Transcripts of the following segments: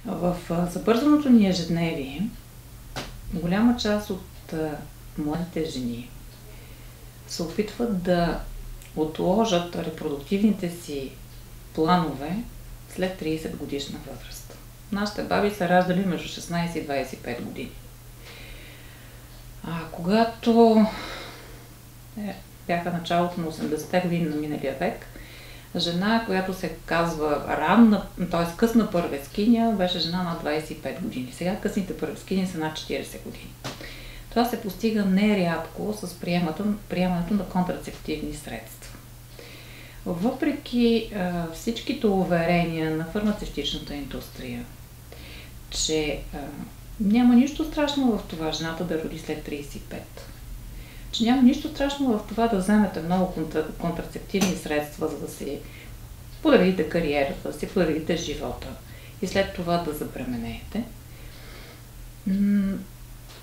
В забързаното ни ежедневие голяма част от младите жени се опитват да отложат репродуктивните си планове след 30 годишна възраст. Нашите баби са раждали между 16 и 25 години. Когато бяха началото на 80-те години на миналия век, жена, която се казва ранна, т.е. късна първескиня, беше жена на 25 години. Сега късните първескини са над 40 години. Това се постига нерядко с приемането на контрацептивни средства. Въпреки всичките уверения на фармацевтичната индустрия, че няма нищо страшно в това жената да роди след 35, че няма нищо страшно в това да вземете много контрацептивни средства, за да си подредите кариерата, да си подредите живота и след това да забременеете.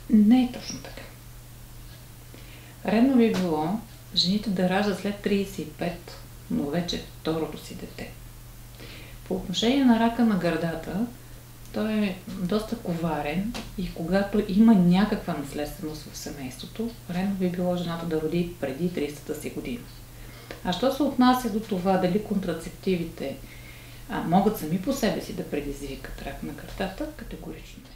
Не е точно така. Редно би било жените да раждат след 35, но вече второто си дете. По отношение на рака на гърдата, той е доста коварен и когато има някаква наследственост в семейството, редно би било жената да роди преди 30-та си година. А що се отнася до това дали контрацептивите могат сами по себе си да предизвикат рак на гърдата, категорично не.